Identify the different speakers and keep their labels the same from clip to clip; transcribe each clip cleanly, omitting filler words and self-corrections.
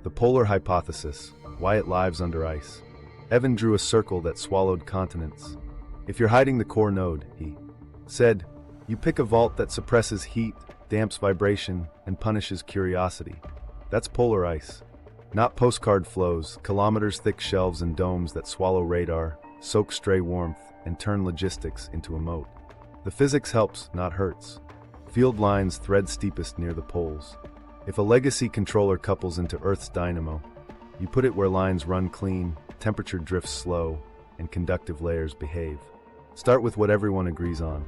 Speaker 1: The polar hypothesis, why it lives under ice. Evan drew a circle that swallowed continents. If you're hiding the core node, he said, you pick a vault that suppresses heat, damps vibration, and punishes curiosity. That's polar ice. Not postcard flows, kilometers-thick shelves and domes that swallow radar, soak stray warmth, and turn logistics into a moat. The physics helps, not hurts. Field lines thread steepest near the poles. If a legacy controller couples into Earth's dynamo, you put it where lines run clean, temperature drifts slow, and conductive layers behave. Start with what everyone agrees on.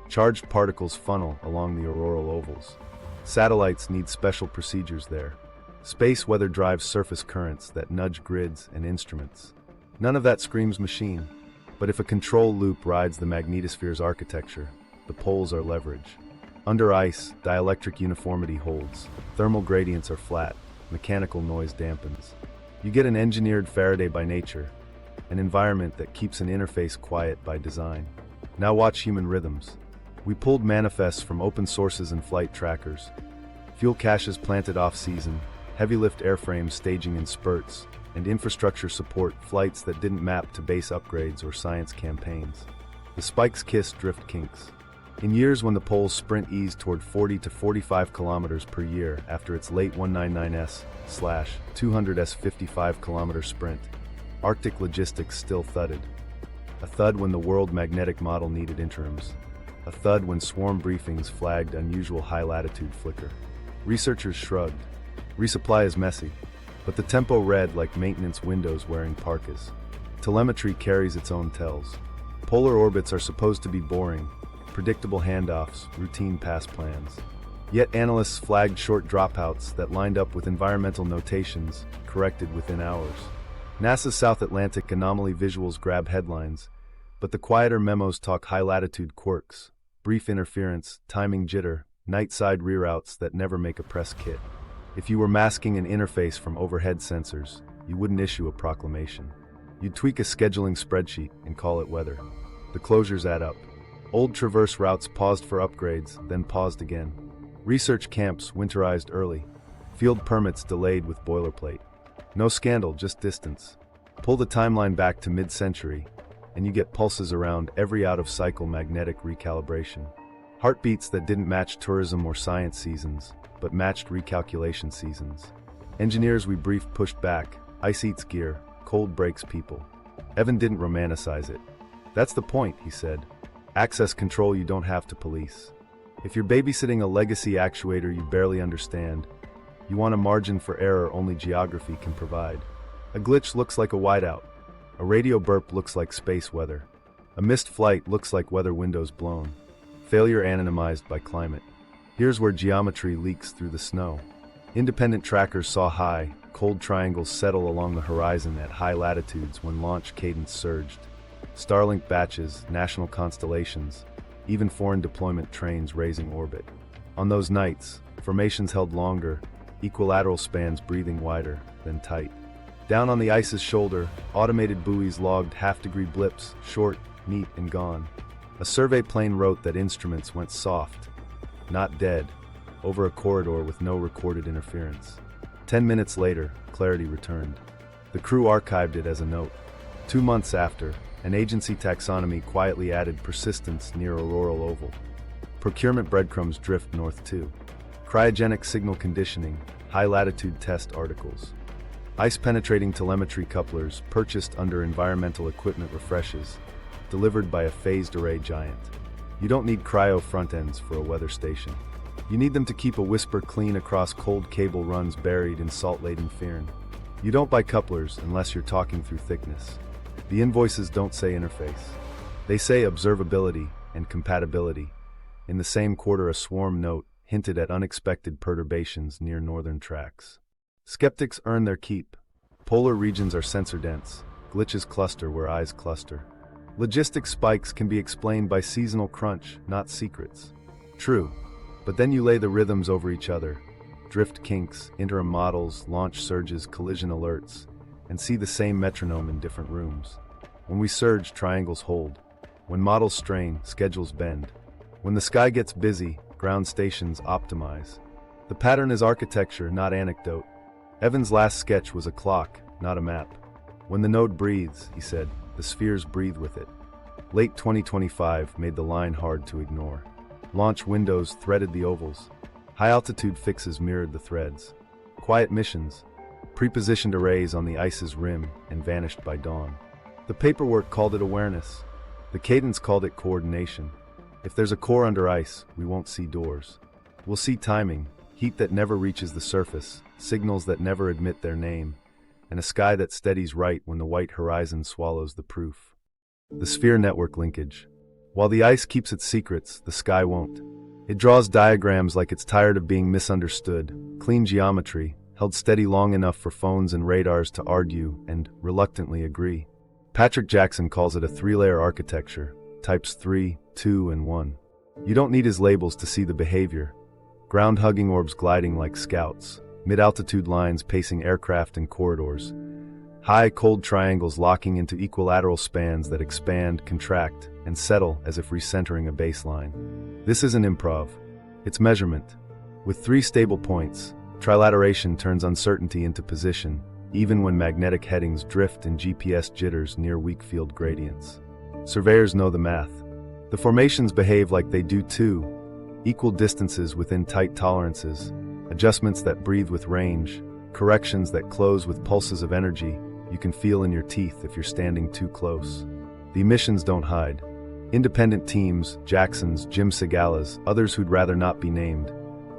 Speaker 1: Charged particles funnel along the auroral ovals. Satellites need special procedures there. Space weather drives surface currents that nudge grids and instruments. None of that screams machine. But if a control loop rides the magnetosphere's architecture, the poles are leverage. Under ice, dielectric uniformity holds. Thermal gradients are flat. Mechanical noise dampens. You get an engineered Faraday by nature, an environment that keeps an interface quiet by design. Now watch human rhythms. We pulled manifests from open sources and flight trackers. Fuel caches planted off-season, heavy lift airframes staging in spurts, and infrastructure support flights that didn't map to base upgrades or science campaigns. The spikes kiss drift kinks. In years when the poles sprint eased toward 40 to 45 kilometers per year after its late 199s/200s 55-kilometer sprint, Arctic logistics still thudded. A thud when the world magnetic model needed interims. A thud when swarm briefings flagged unusual high-latitude flicker. Researchers shrugged. Resupply is messy, but the tempo read like maintenance windows wearing parkas. Telemetry carries its own tells. Polar orbits are supposed to be boring, predictable handoffs, routine pass plans. Yet analysts flagged short dropouts that lined up with environmental notations, corrected within hours. NASA's South Atlantic Anomaly visuals grab headlines, but the quieter memos talk high-latitude quirks, brief interference, timing jitter, night-side reroutes that never make a press kit. If you were masking an interface from overhead sensors, you wouldn't issue a proclamation. You'd tweak a scheduling spreadsheet and call it weather. The closures add up. Old traverse routes paused for upgrades, then paused again. Research camps winterized early. Field permits delayed with boilerplate. No scandal, just distance. Pull the timeline back to mid-century, and you get pulses around every out-of-cycle magnetic recalibration. Heartbeats that didn't match tourism or science seasons, but matched recalculation seasons. Engineers we briefed pushed back. Ice eats gear, cold breaks people. Evan didn't romanticize it. That's the point, he said. Access control you don't have to police. If you're babysitting a legacy actuator you barely understand, you want a margin for error only geography can provide. A glitch looks like a whiteout. A radio burp looks like space weather. A missed flight looks like weather windows blown. Failure anonymized by climate. Here's where geometry leaks through the snow. Independent trackers saw high, cold triangles settle along the horizon at high latitudes when launch cadence surged. Starlink batches, national constellations, even foreign deployment trains raising orbit. On those nights, formations held longer, equilateral spans breathing wider than tight. Down on the ice's shoulder, automated buoys logged half-degree blips, short, neat, and gone. A survey plane wrote that instruments went soft, not dead, over a corridor with no recorded interference. 10 minutes later, clarity returned. The crew archived it as a note. 2 months after, an agency taxonomy quietly added persistence near auroral oval. Procurement breadcrumbs drift north too. Cryogenic signal conditioning, high-latitude test articles. Ice-penetrating telemetry couplers purchased under environmental equipment refreshes, delivered by a phased array giant. You don't need cryo front ends for a weather station. You need them to keep a whisper clean across cold cable runs buried in salt-laden firn. You don't buy couplers unless you're talking through thickness. The invoices don't say interface. They say observability and compatibility. In the same quarter, a swarm note hinted at unexpected perturbations near northern tracks. Skeptics earn their keep. Polar regions are sensor-dense. Glitches cluster where eyes cluster. Logistic spikes can be explained by seasonal crunch, not secrets. True, but then you lay the rhythms over each other. Drift kinks, interim models, launch surges, collision alerts, and see the same metronome in different rooms. When we surge, triangles hold. When models strain, schedules bend. When the sky gets busy, ground stations optimize. The pattern is architecture, not anecdote. Evan's last sketch was a clock, not a map. When the node breathes, he said, the spheres breathe with it. Late 2025 made the line hard to ignore. Launch windows threaded the ovals. High-altitude fixes mirrored the threads. Quiet missions, prepositioned arrays on the ice's rim and vanished by dawn. The paperwork called it awareness. The cadence called it coordination. If there's a core under ice, we won't see doors. We'll see timing, heat that never reaches the surface, signals that never admit their name, and a sky that steadies right when the white horizon swallows the proof. The sphere network linkage. While the ice keeps its secrets, the sky won't. It draws diagrams like it's tired of being misunderstood, clean geometry, held steady long enough for phones and radars to argue and reluctantly agree. Patrick Jackson calls it a three-layer architecture, types 3, 2, and 1. You don't need his labels to see the behavior. Ground-hugging orbs gliding like scouts, mid-altitude lines pacing aircraft and corridors, high, cold triangles locking into equilateral spans that expand, contract, and settle as if recentering a baseline. This isn't improv. It's measurement. With 3 stable points, trilateration turns uncertainty into position, even when magnetic headings drift in GPS jitters near weak field gradients. Surveyors know the math. The formations behave like they do too, equal distances within tight tolerances, adjustments that breathe with range, corrections that close with pulses of energy you can feel in your teeth if you're standing too close. The emissions don't hide. Independent teams, Jacksons, Jim Segalas, others who'd rather not be named,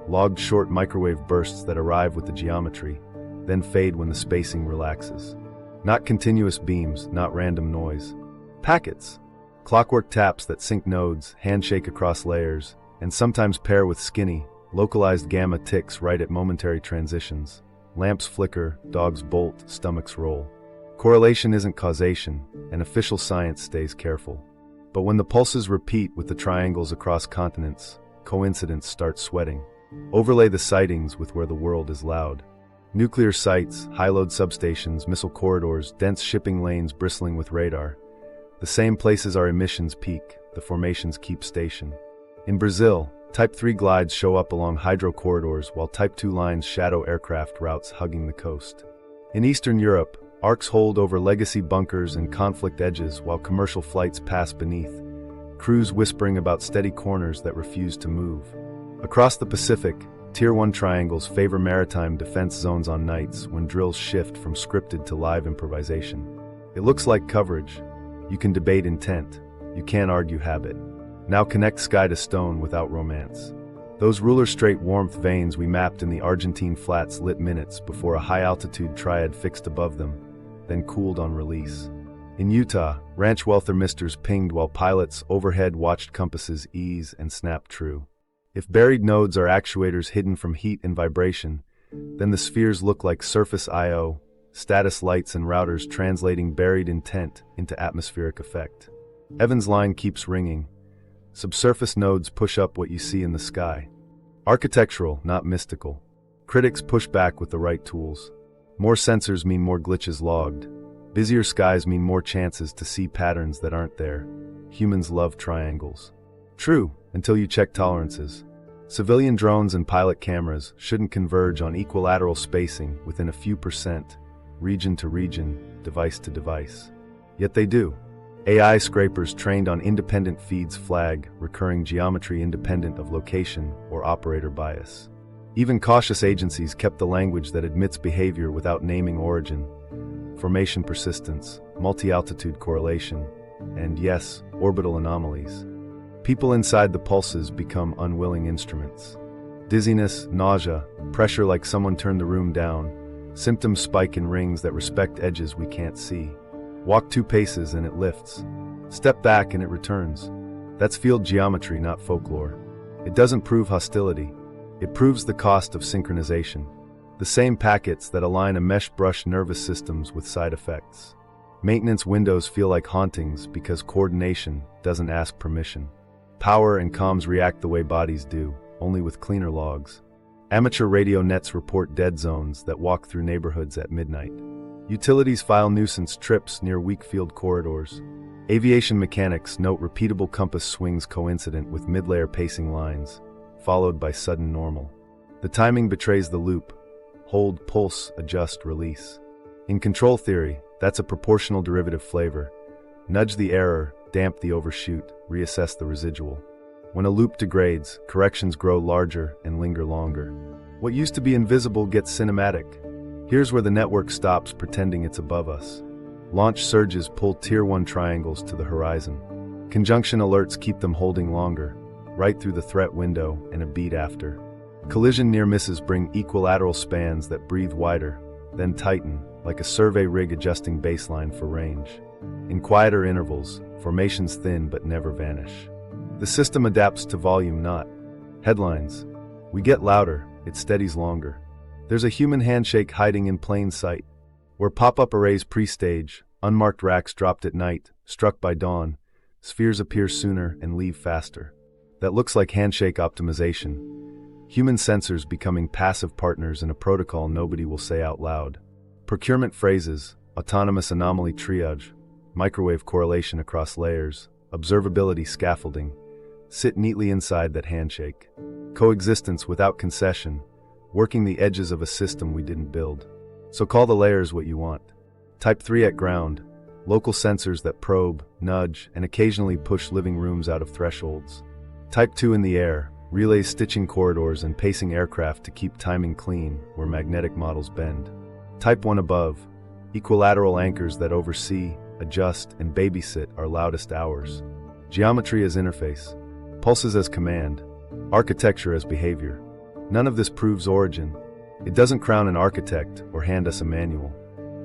Speaker 1: logged short microwave bursts that arrive with the geometry, then fade when the spacing relaxes. Not continuous beams, not random noise. Packets. Clockwork taps that sync nodes, handshake across layers, and sometimes pair with skinny, localized gamma ticks right at momentary transitions. Lamps flicker, dogs bolt, stomachs roll. Correlation isn't causation, and official science stays careful. But when the pulses repeat with the triangles across continents, coincidence starts sweating. Overlay the sightings with where the world is loud. Nuclear sites, high-load substations, missile corridors, dense shipping lanes bristling with radar. The same places our emissions peak, the formations keep station. In Brazil, Type 3 glides show up along hydro corridors while Type 2 lines shadow aircraft routes hugging the coast. In Eastern Europe, arcs hold over legacy bunkers and conflict edges while commercial flights pass beneath, crews whispering about steady corners that refuse to move. Across the Pacific, Tier 1 triangles favor maritime defense zones on nights when drills shift from scripted to live improvisation. It looks like coverage. You can debate intent. You can't argue habit. Now connect sky to stone without romance. Those ruler-straight warmth veins we mapped in the Argentine flats lit minutes before a high-altitude triad fixed above them, then cooled on release. In Utah, ranch welthermisters pinged while pilots overhead watched compasses ease and snap true. If buried nodes are actuators hidden from heat and vibration, then the spheres look like surface I/O, status lights and routers translating buried intent into atmospheric effect. Evan's line keeps ringing. Subsurface nodes push up what you see in the sky. Architectural, not mystical. Critics push back with the right tools. More sensors mean more glitches logged. Busier skies mean more chances to see patterns that aren't there. Humans love triangles. True, until you check tolerances. Civilian drones and pilot cameras shouldn't converge on equilateral spacing within a few percent, region to region, device to device. Yet they do. AI scrapers trained on independent feeds flag recurring geometry independent of location or operator bias. Even cautious agencies kept the language that admits behavior without naming origin. Formation persistence, multi-altitude correlation, and yes, orbital anomalies. People inside the pulses become unwilling instruments. Dizziness, nausea, pressure like someone turned the room down. Symptoms spike in rings that respect edges we can't see. Walk 2 paces and it lifts. Step back and it returns. That's field geometry, not folklore. It doesn't prove hostility. It proves the cost of synchronization. The same packets that align a mesh brush nervous systems with side effects. Maintenance windows feel like hauntings because coordination doesn't ask permission. Power and comms react the way bodies do, only with cleaner logs. Amateur radio nets report dead zones that walk through neighborhoods at midnight. Utilities file nuisance trips near weak field corridors. Aviation mechanics note repeatable compass swings coincident with mid-layer pacing lines, followed by sudden normal. The timing betrays the loop. hold, pulse, adjust, release. In control theory, that's a proportional derivative flavor. Nudge the error, damp the overshoot, reassess the residual. When a loop degrades, corrections grow larger and linger longer. What used to be invisible gets cinematic. Here's where the network stops pretending it's above us. Launch surges pull Tier 1 triangles to the horizon. Conjunction alerts keep them holding longer, right through the threat window and a beat after. Collision near misses bring equilateral spans that breathe wider, then tighten, like a survey rig adjusting baseline for range. In quieter intervals, formations thin but never vanish. The system adapts to volume, not headlines. We get louder, it steadies longer. There's a human handshake hiding in plain sight. Where pop-up arrays pre-stage, unmarked racks dropped at night, struck by dawn, spheres appear sooner and leave faster. That looks like handshake optimization. Human sensors becoming passive partners in a protocol nobody will say out loud. Procurement phrases, autonomous anomaly triage, microwave correlation across layers, observability scaffolding, sit neatly inside that handshake. Coexistence without concession, working the edges of a system we didn't build. So call the layers what you want. Type 3 at ground, local sensors that probe, nudge, and occasionally push living rooms out of thresholds. Type 2 in the air, relays stitching corridors and pacing aircraft to keep timing clean where magnetic models bend. Type 1 above, equilateral anchors that oversee, adjust, and babysit our loudest hours. Geometry as interface, pulses as command, architecture as behavior. None of this proves origin. It doesn't crown an architect or hand us a manual.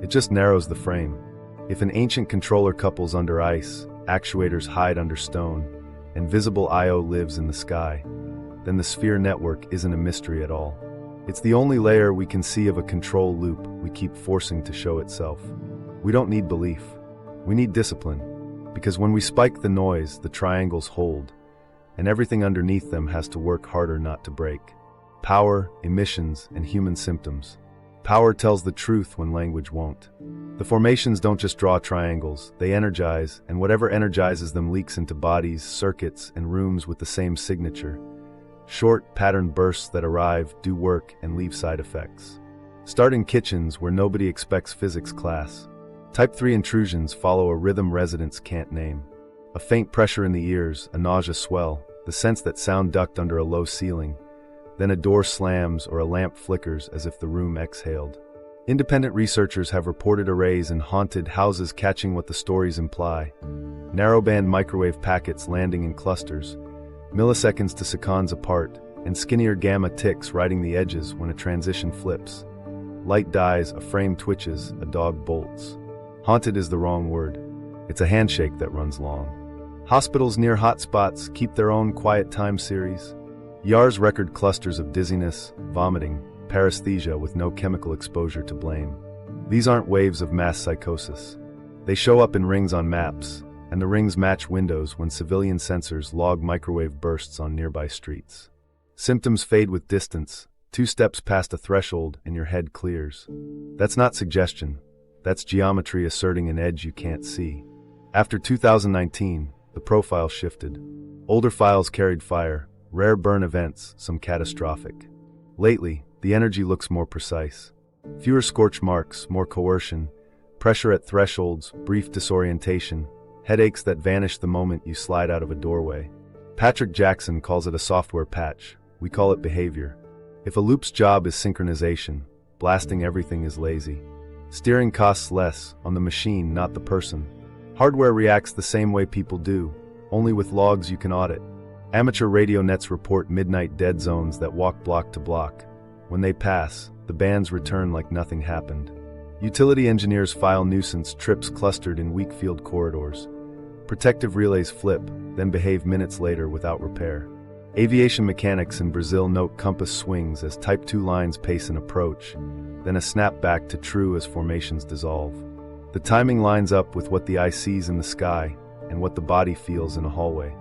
Speaker 1: It just narrows the frame. If an ancient controller couples under ice, actuators hide under stone, and visible I/O lives in the sky, then the sphere network isn't a mystery at all. It's the only layer we can see of a control loop we keep forcing to show itself. We don't need belief. We need discipline. Because when we spike the noise, the triangles hold, and everything underneath them has to work harder not to break. Power, emissions, and human symptoms. Power tells the truth when language won't. The formations don't just draw triangles, they energize, and whatever energizes them leaks into bodies, circuits, and rooms with the same signature. Short, patterned bursts that arrive, do work, and leave side effects. Start in kitchens where nobody expects physics class. Type 3 intrusions follow a rhythm residents can't name. A faint pressure in the ears, a nausea swell, the sense that sound ducked under a low ceiling. Then a door slams or a lamp flickers as if the room exhaled. Independent researchers have reported arrays in haunted houses catching what the stories imply. Narrowband microwave packets landing in clusters, milliseconds to seconds apart, and skinnier gamma ticks riding the edges when a transition flips. Light dies, a frame twitches, a dog bolts. Haunted is the wrong word. It's a handshake that runs long. Hospitals near hotspots keep their own quiet time series. YARS record clusters of dizziness, vomiting, paresthesia with no chemical exposure to blame. These aren't waves of mass psychosis. They show up in rings on maps, and the rings match windows when civilian sensors log microwave bursts on nearby streets. Symptoms fade with distance, 2 steps past a threshold and your head clears. That's not suggestion. That's geometry asserting an edge you can't see. After 2019, the profile shifted. Older files carried fire, rare burn events, some catastrophic. Lately, the energy looks more precise. Fewer scorch marks, more coercion, pressure at thresholds, brief disorientation, headaches that vanish the moment you slide out of a doorway. Patrick Jackson calls it a software patch. We call it behavior. If a loop's job is synchronization, blasting everything is lazy. Steering costs less, on the machine, not the person. Hardware reacts the same way people do, only with logs you can audit. Amateur radio nets report midnight dead zones that walk block to block. When they pass, the bands return like nothing happened. Utility engineers file nuisance trips clustered in weak field corridors. Protective relays flip, then behave minutes later without repair. Aviation mechanics in Brazil note compass swings as Type 2 lines pace an approach, then a snap back to true as formations dissolve. The timing lines up with what the eye sees in the sky and what the body feels in a hallway.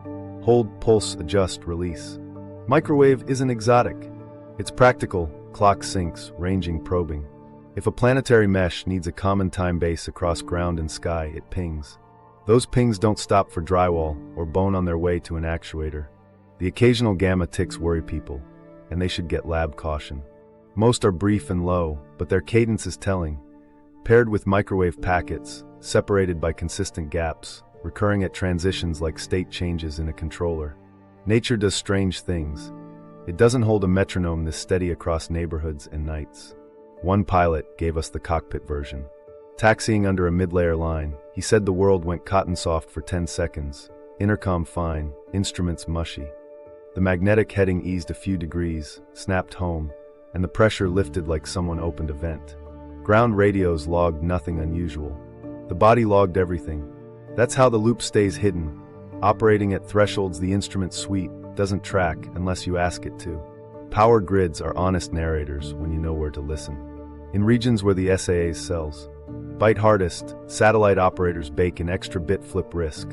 Speaker 1: Hold, pulse, adjust, release. Microwave isn't exotic. It's practical, clock syncs, ranging, probing. If a planetary mesh needs a common time base across ground and sky, it pings. Those pings don't stop for drywall or bone on their way to an actuator. The occasional gamma ticks worry people, and they should get lab caution. Most are brief and low, but their cadence is telling. Paired with microwave packets, separated by consistent gaps, recurring at transitions like state changes in a controller. Nature does strange things. It doesn't hold a metronome this steady across neighborhoods and nights. One pilot gave us the cockpit version. Taxiing under a mid-layer line, he said the world went cotton soft for 10 seconds. Intercom fine, instruments mushy. The magnetic heading eased a few degrees, snapped home, and the pressure lifted like someone opened a vent. Ground radios logged nothing unusual. The body logged everything. That's how the loop stays hidden. Operating at thresholds the instrument suite doesn't track unless you ask it to. Power grids are honest narrators when you know where to listen. In regions where the SAA sells, bite hardest, satellite operators bake an extra bit flip risk.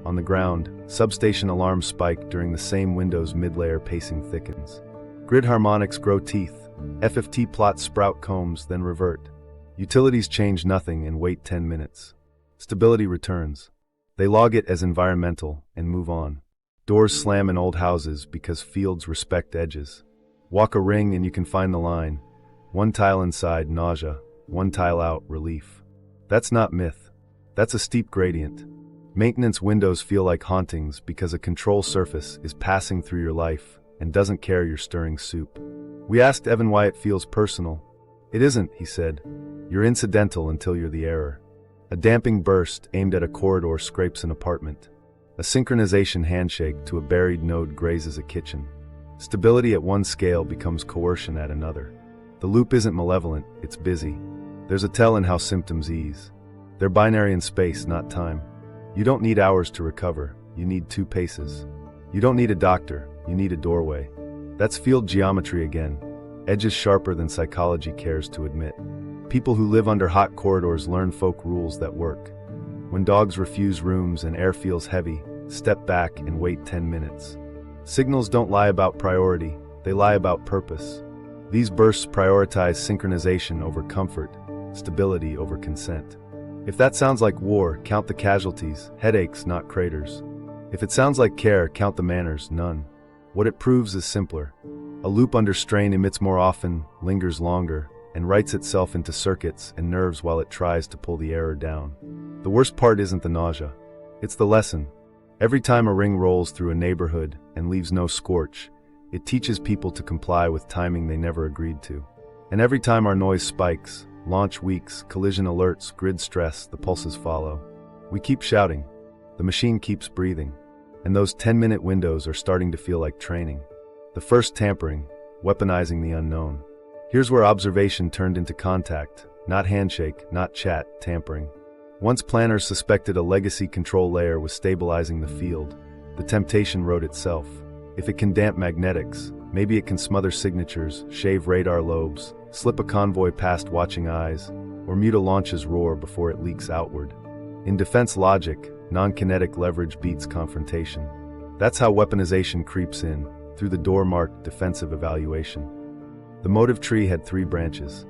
Speaker 1: On the ground, substation alarms spike during the same window's mid-layer pacing thickens. Grid harmonics grow teeth. FFT plots sprout combs, then revert. Utilities change nothing and wait 10 minutes. Stability returns. They log it as environmental and move on. Doors slam in old houses because fields respect edges. Walk a ring and you can find the line. One tile inside, nausea. One tile out, relief. That's not myth. That's a steep gradient. Maintenance windows feel like hauntings because a control surface is passing through your life and doesn't care you're stirring soup. We asked Evan why it feels personal. It isn't, he said. You're incidental until you're the error. A damping burst aimed at a corridor scrapes an apartment. A synchronization handshake to a buried node grazes a kitchen. Stability at one scale becomes coercion at another. The loop isn't malevolent, it's busy. There's a tell in how symptoms ease. They're binary in space, not time. You don't need hours to recover, you need 2 paces. You don't need a doctor, you need a doorway. That's field geometry again. Edges sharper than psychology cares to admit. People who live under hot corridors learn folk rules that work. When dogs refuse rooms and air feels heavy, step back and wait 10 minutes. Signals don't lie about priority, they lie about purpose. These bursts prioritize synchronization over comfort, stability over consent. If that sounds like war, count the casualties, headaches, not craters. If it sounds like care, count the manners, none. What it proves is simpler. A loop under strain emits more often, lingers longer, and writes itself into circuits and nerves while it tries to pull the error down. The worst part isn't the nausea. It's the lesson. Every time a ring rolls through a neighborhood and leaves no scorch, it teaches people to comply with timing they never agreed to. And every time our noise spikes, launch weaks, collision alerts, grid stress, the pulses follow. We keep shouting. The machine keeps breathing. And those 10-minute windows are starting to feel like training. The first tampering, weaponizing the unknown. Here's where observation turned into contact, not handshake, not chat, tampering. Once planners suspected a legacy control layer was stabilizing the field, the temptation wrote itself. If it can damp magnetics, maybe it can smother signatures, shave radar lobes, slip a convoy past watching eyes, or mute a launch's roar before it leaks outward. In defense logic, non-kinetic leverage beats confrontation. That's how weaponization creeps in, through the door marked defensive evaluation. The motive tree had 3 branches.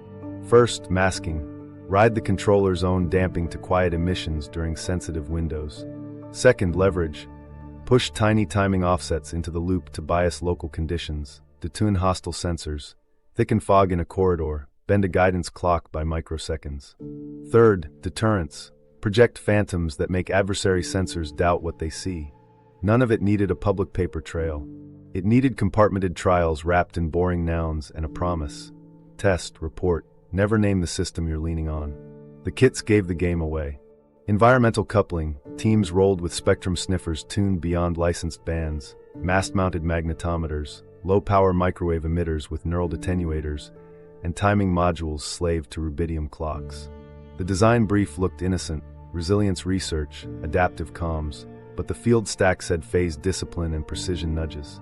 Speaker 1: First, masking. Ride the controller's own damping to quiet emissions during sensitive windows. Second, leverage. Push tiny timing offsets into the loop to bias local conditions, detune hostile sensors, thicken fog in a corridor, bend a guidance clock by microseconds. Third, deterrence. Project phantoms that make adversary sensors doubt what they see. None of it needed a public paper trail. It needed compartmented trials wrapped in boring nouns and a promise. Test, report, never name the system you're leaning on. The kits gave the game away. Environmental coupling, teams rolled with spectrum sniffers tuned beyond licensed bands, mast-mounted magnetometers, low-power microwave emitters with neural attenuators, and timing modules slaved to rubidium clocks. The design brief looked innocent, resilience research, adaptive comms, but the field stack said phase discipline and precision nudges.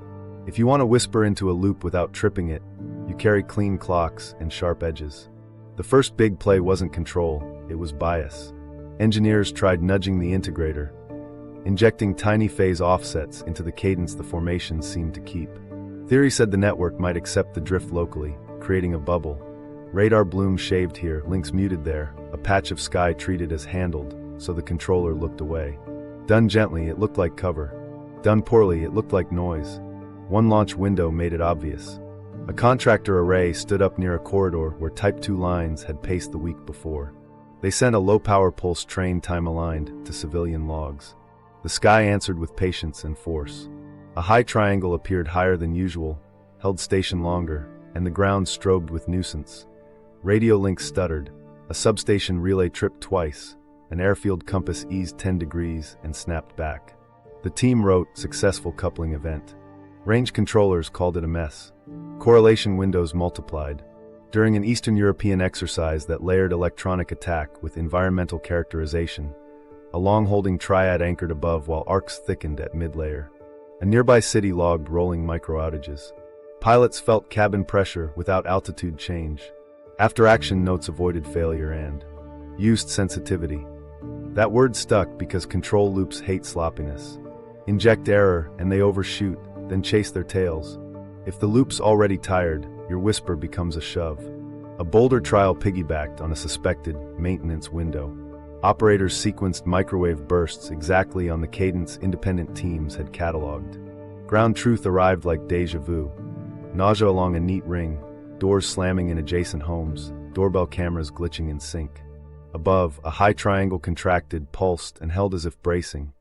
Speaker 1: If you want to whisper into a loop without tripping it, you carry clean clocks and sharp edges. The first big play wasn't control, it was bias. Engineers tried nudging the integrator, injecting tiny phase offsets into the cadence the formation seemed to keep. Theory said the network might accept the drift locally, creating a bubble. Radar bloom shaved here, links muted there, a patch of sky treated as handled, so the controller looked away. Done gently, it looked like cover. Done poorly, it looked like noise. One launch window made it obvious. A contractor array stood up near a corridor where Type 2 lines had paced the week before. They sent a low-power pulse train time-aligned to civilian logs. The sky answered with patience and force. A high triangle appeared higher than usual, held station longer, and the ground strobed with nuisance. Radio links stuttered, a substation relay tripped twice, an airfield compass eased 10 degrees and snapped back. The team wrote, "Successful coupling event." Range controllers called it a mess. Correlation windows multiplied. During an Eastern European exercise that layered electronic attack with environmental characterization, a long-holding triad anchored above while arcs thickened at mid-layer. A nearby city logged rolling micro-outages. Pilots felt cabin pressure without altitude change. After-action notes avoided failure and used sensitivity. That word stuck because control loops hate sloppiness. Inject error and they overshoot, then chase their tails. If the loop's already tired, your whisper becomes a shove. A Boulder trial piggybacked on a suspected maintenance window. Operators sequenced microwave bursts exactly on the cadence independent teams had cataloged. Ground truth arrived like deja vu. Nausea along a neat ring, doors slamming in adjacent homes, doorbell cameras glitching in sync. Above, a high triangle contracted, pulsed, and held as if bracing.